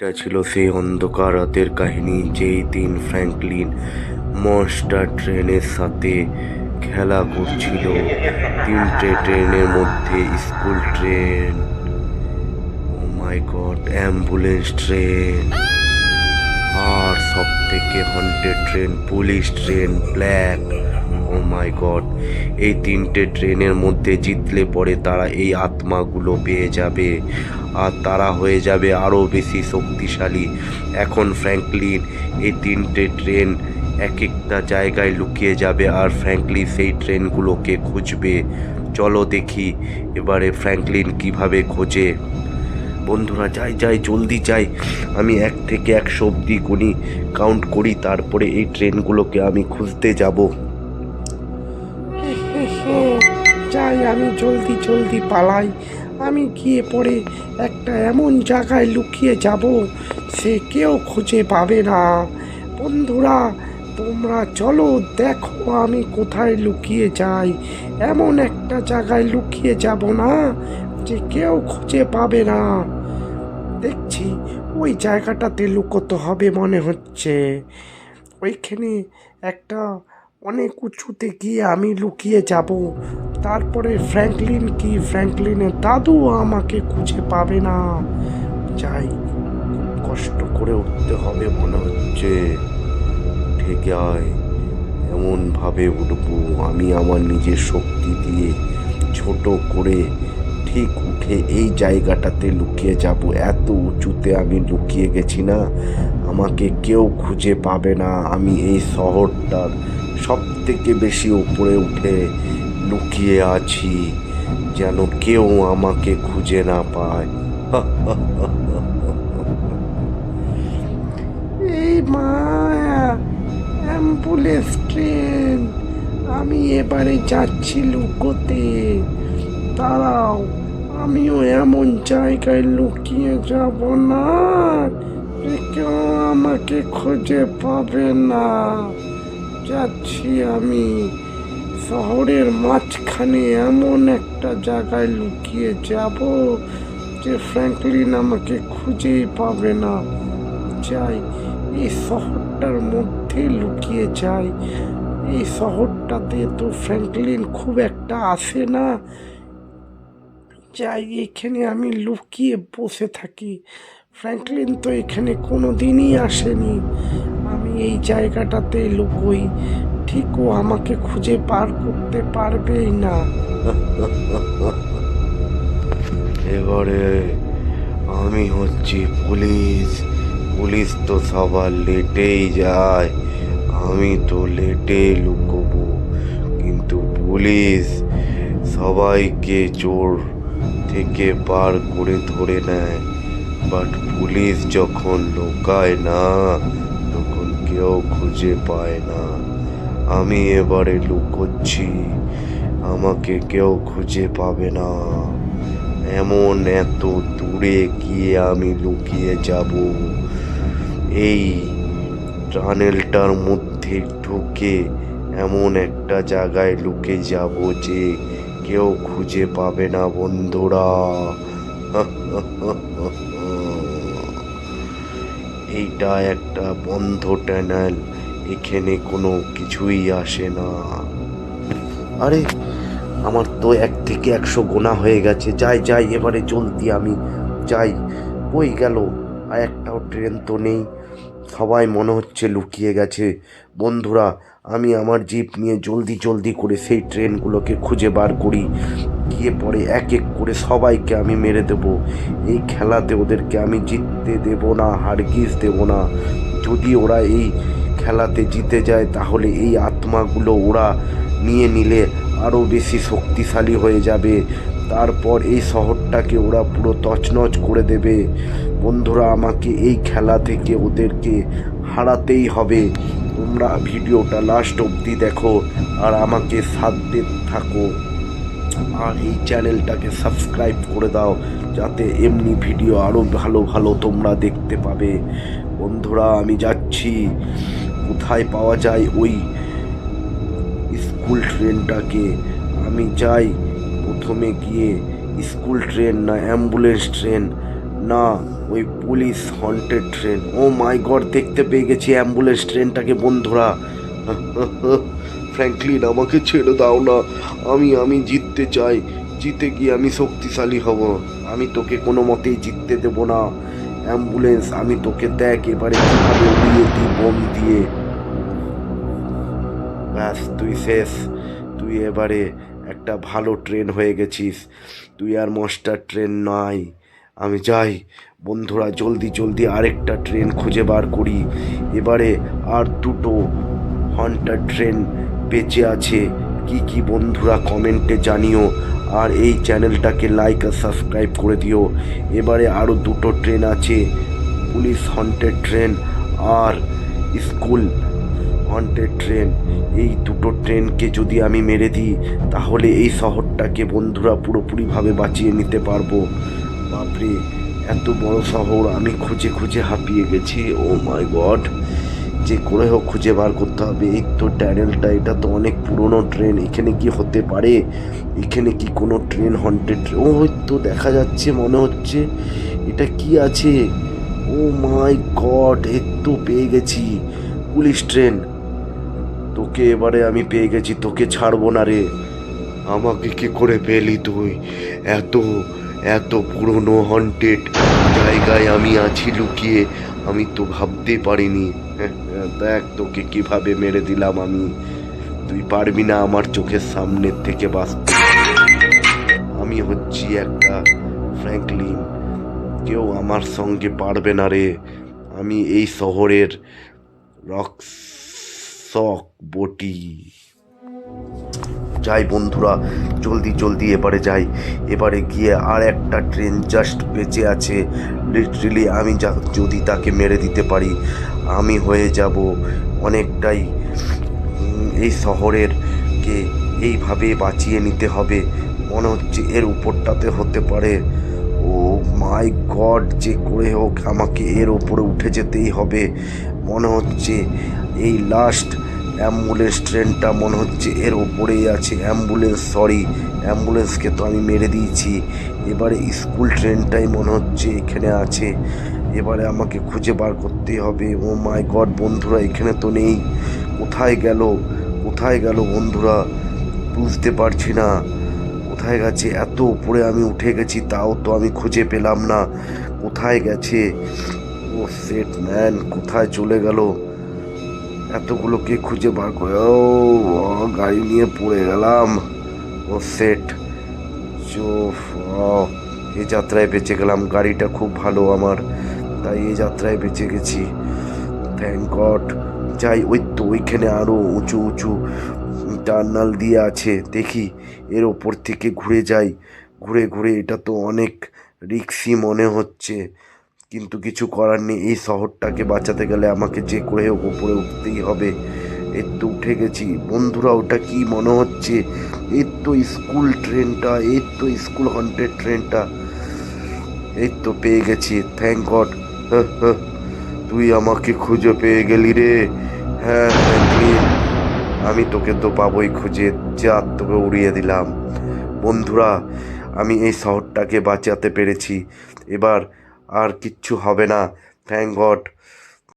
এটা ছিল সেই অন্ধকার রাতের কাহিনী যেই দিন ফ্র্যাঙ্কলিন মনস্টার ট্রেনের সাথে খেলা করছিল। তিনটে ট্রেনের মধ্যে school train, oh my god, ambulance train, আর সব থেকে haunted train police train black. Oh my god, এই তিনটে ট্রেনের মধ্যে জিতলে পরে তারা এই আত্মাগুলো পেয়ে যাবে আর তারা হয়ে যাবে আরও বেশি শক্তিশালী। এখন ফ্র্যাঙ্কলিন এই তিনটে ট্রেন এক একটা জায়গায় লুকিয়ে যাবে আর ফ্র্যাঙ্কলিন সেই ট্রেনগুলোকে খুঁজবে। চলো দেখি এবারে ফ্র্যাঙ্কলিন কিভাবে খোঁজে। বন্ধুরা যাই যাই জলদি যাই, আমি 1 থেকে 100 অব্দি গুনি, কাউন্ট করি, তারপরে এই ট্রেনগুলোকে আমি খুঁজতে যাব। যাই, আমি জলদি জলদি পালাই। আমি গিয়ে পরে একটা এমন জায়গায় লুকিয়ে যাব সে কেউ খুঁজে পাবে না। বন্ধুরা তোমরা চলো দেখো আমি কোথায় লুকিয়ে যাই। এমন একটা জায়গায় লুকিয়ে যাব না যে কেউ খুঁজে পাবে না। দেখছি ওই জায়গাটাতে লুকোতে হবে মনে হচ্ছে। ওইখানে একটা অনেক উঁচুতে গিয়ে আমি লুকিয়ে যাব। তারপরে ফ্র্যাঙ্কলিনের দাদু আমাকে খুঁজে পাবে না। যাই, কষ্ট করে উঠতে হবে মনে হচ্ছে। ঠিক আয়, এমনভাবে উঠবো আমি আমার নিজের শক্তি দিয়ে ছোট করে ঠিক উঠে এই জায়গাটাতে লুকিয়ে যাব। এত উঁচুতে আমি লুকিয়ে গেছি না, আমাকে কেউ খুঁজে পাবে না। আমি এই শহরটার সব থেকে বেশি উপরে উঠে লুকিয়ে আছি, যেন কেউ আমাকে খুঁজে না পায়। এই মা, অ্যাম্বুলেন্স ট্রেন, আমি এবারে যাচ্ছি লুকোতে। দাঁড়াও, আমিও এমন জায়গায় লুকিয়ে যাব না যে কেউ আমাকে খুঁজে পাবে না। যাচ্ছি আমি শহরের মাঝখানে এমন একটা জায়গায় লুকিয়ে যাব যে ফ্র্যাঙ্কলিন আমাকে খুঁজেই পাবে না। যাই, এই শহরটার মধ্যে লুকিয়ে যাই। এই শহরটাতে তো ফ্র্যাঙ্কলিন খুব একটা আসে না। যাই, এখানে আমি লুকিয়ে বসে থাকি। ফ্র্যাঙ্কলিন তো এখানে কোনো দিনই আসেনি। আমি এই জায়গাটাতে লুকোই, ঠিক ও আমাকে খুঁজে পার করতে পারবেই না। এবারে আমি হচ্ছি পুলিশ। পুলিশ তো সবার লেটেই যায়, আমি তো লেটে লুকোবো। কিন্তু পুলিশ সবাইকে চোর থেকে পার করে ধরে নেয়, বাট পুলিশ যখন লুকায় না তখন কেউ খুঁজে পায় না। আমি এবারে লুকোচ্ছি, আমাকে কেউ খুঁজে পাবে না। এমন এত দূরে গিয়ে আমি লুকিয়ে যাব, এই টানেলটার মধ্যে ঢুকে এমন একটা জায়গায় লুকে যাব যে কেউ খুঁজে পাবে না। বন্ধুরা, এইটা একটা বন্ধ টানেল, এখানে কোনো কিছুই আসে না। আরে, আমার তো 1 থেকে 100 গোনা হয়ে গেছে। যাই যাই, এবারে জলদি আমি যাই। কই গেল? আর একটাও ট্রেন তো নেই, সবাই মনে হচ্ছে লুকিয়ে গেছে। বন্ধুরা, আমি আমার জিপ নিয়ে জলদি জলদি করে সেই ট্রেনগুলোকে খুঁজে বার করি, গিয়ে পরে এক এক করে সবাইকে আমি মেরে দেব। এই খেলাতে ওদেরকে আমি জিততে দেব না, হারগিজ দেব না। যদি ওরা এই খেলাতে জিতে যায় তাহলে এই আত্মাগুলো ওরা নিয়ে নিলে আরও বেশি শক্তিশালী হয়ে যাবে। তারপর এই শহরটাকে ওরা পুরো তছনছ করে দেবে। বন্ধুরা, আমাকে এই খেলা থেকে ওদেরকে হারাতেই হবে। তোমরা ভিডিওটা লাস্ট অবধি দেখো আর আমাকে সাথ দিতে থাকো, আর এই চ্যানেলটাকে সাবস্ক্রাইব করে দাও যাতে এমনি ভিডিও আরও ভালো ভালো তোমরা দেখতে পাবে। বন্ধুরা, আমি যাচ্ছি। কোথায় পাওয়া যায় ওই স্কুল ট্রেনটাকে? আমি যাই, প্রথমে গিয়ে স্কুল ট্রেন না অ্যাম্বুলেন্স ট্রেন না, ওই police haunted train. Oh my god, দেখতে পেয়ে গেছি অ্যাম্বুলেন্স ট্রেনটাকে বন্ধুরা। ফ্র্যাঙ্কলিন, আমাকে ছেড়ে দাও না। আমি জিততে চাই। জিতে গিয়ে আমি শক্তিশালী হব। আমি তোকে কোনো মতেই জিততে দেব না। অ্যাম্বুলেন্স, আমি তোকে দেখ এবারে কিভাবে উড়িয়ে দিই বোম দিয়ে। ব্যাস, তুই শেষ। তুই এবারে একটা ভালো ট্রেন হয়ে গেছিস। তুই আর মনস্টার ট্রেন নাই। আমি যাই। বন্ধুরা, জলদি জলদি আরেকটা ট্রেন খুঁজে বার করি। এবারে আর দুটো হন্টার ট্রেন বেঁচে আছে। কি কি বন্ধুরা কমেন্টে জানিও। আর এই চ্যানেলটাকে লাইক আর সাবস্ক্রাইব করে দিও। এবারে আরও দুটো ট্রেন আছে, পুলিশ হন্টেড ট্রেন আর স্কুল হন্টেড ট্রেন। এই দুটো ট্রেনকে যদি আমি মেরে দিই তাহলে এই শহরটাকে বন্ধুরা পুরোপুরিভাবে বাঁচিয়ে নিতে পারবো। বাপরে, এত বড় শহর আমি খুঁজে খুঁজে হাঁপিয়ে গেছি। ও মাই গড, যে করে হোক খুঁজে বার করতে হবে। এই তো ট্যানেলটা, এটা তো অনেক পুরনো ট্রেন। এখানে কি হতে পারে? এখানে কি কোনো ট্রেন হন্টেড? ও তো দেখা যাচ্ছে, মনে হচ্ছে এটা কি আছে। ও মাই গড, এই তো পেয়ে গেছি পুলিশ ট্রেন। তোকে এবারে আমি পেয়ে গেছি, তোকে ছাড়বো না রে। আমাকে কি করে পেলি তুই? এত এত পুরনো হন্টেড জায়গায় আমি আছি লুকিয়ে, আমি তো ভাবতে পারিনি। দেখ তোকে কিভাবে মেরে দিলাম আমি। তুই পারবি না আমার চোখের সামনের থেকে বাঁচতে। আমি হচ্ছি একটা ফ্র্যাঙ্কলিন, কেউ আমার সঙ্গে পারবে না রে। আমি এই শহরের রক্সক বটি। যাই বন্ধুরা, জলদি জলদি এবারে যাই। এবারে গিয়ে আর একটা ট্রেন জাস্ট বেঁচে আছে। লিটারেলি আমি যদি তাকে মেরে দিতে পারি, আমি হয়ে যাব অনেকটাই। এই শহরের কে এইভাবে বাঁচিয়ে নিতে হবে। মনে হচ্ছে এর উপরটাতে হতে পারে। ও মাই গড, যে করে হোক আমাকে এর ওপরে উঠে যেতেই হবে। মনে হচ্ছে এই লাস্ট অ্যাম্বুলেন্স ট্রেনটা মনে হচ্ছে এর ওপরেই আছে। অ্যাম্বুলেন্সকে তো আমি মেরে দিয়েছি। এবারে স্কুল ট্রেনটাই মনে হচ্ছে এখানে আছে। এবারে আমাকে খুঁজে বার করতে হবে। ও মাই গড বন্ধুরা, এখানে তো নেই। কোথায় গেল? কোথায় গেল বন্ধুরা? বুঝতে পারছি না কোথায় গেছে। এত উপরে আমি উঠে গেছি, তাও তো আমি খুঁজে পেলাম না কোথায় গেছে। ও সেট ম্যান, কোথায় চলে গেল? এতগুলোকে খুঁজে বার করে, ও গাড়ি নিয়ে পড়ে গেলাম। ও সেট, এই যাত্রায় বেঁচে গেলাম। গাড়িটা খুব ভালো আমার, তাই এই যাত্রায় বেঁচে গেছি। Thank god. যাই, ওই তো ওইখানে আরো উঁচু উঁচু টার্নাল দিয়ে আছে, দেখি এর ওপর থেকে ঘুরে যাই। ঘুরে ঘুরে, এটা তো অনেক রিক্সি মনে হচ্ছে, কিন্তু কিছু করার নেই। এই শহরটাকে বাঁচাতে গেলে আমাকে যে করে হোক ওপরে উঠতেই হবে। এই তো উঠে গেছি বন্ধুরা। ওটা কি মনে হচ্ছে? এই তো স্কুল ট্রেনটা, এই তো স্কুল হন্টেড ট্রেনটা। এই তো পেয়ে গেছি, থ্যাংক গড। তুই আমাকে খুঁজে পেয়ে গেলি রে। হ্যাঁ ফ্র্যাঙ্কলিন, আমি তোকে তো পাবোই খুঁজে। যা, তোকে উড়িয়ে দিলাম। বন্ধুরা, আমি এই শহরটাকে বাঁচাতে পেরেছি। এবার আর কিচ্ছু হবে না, থ্যাংক গড।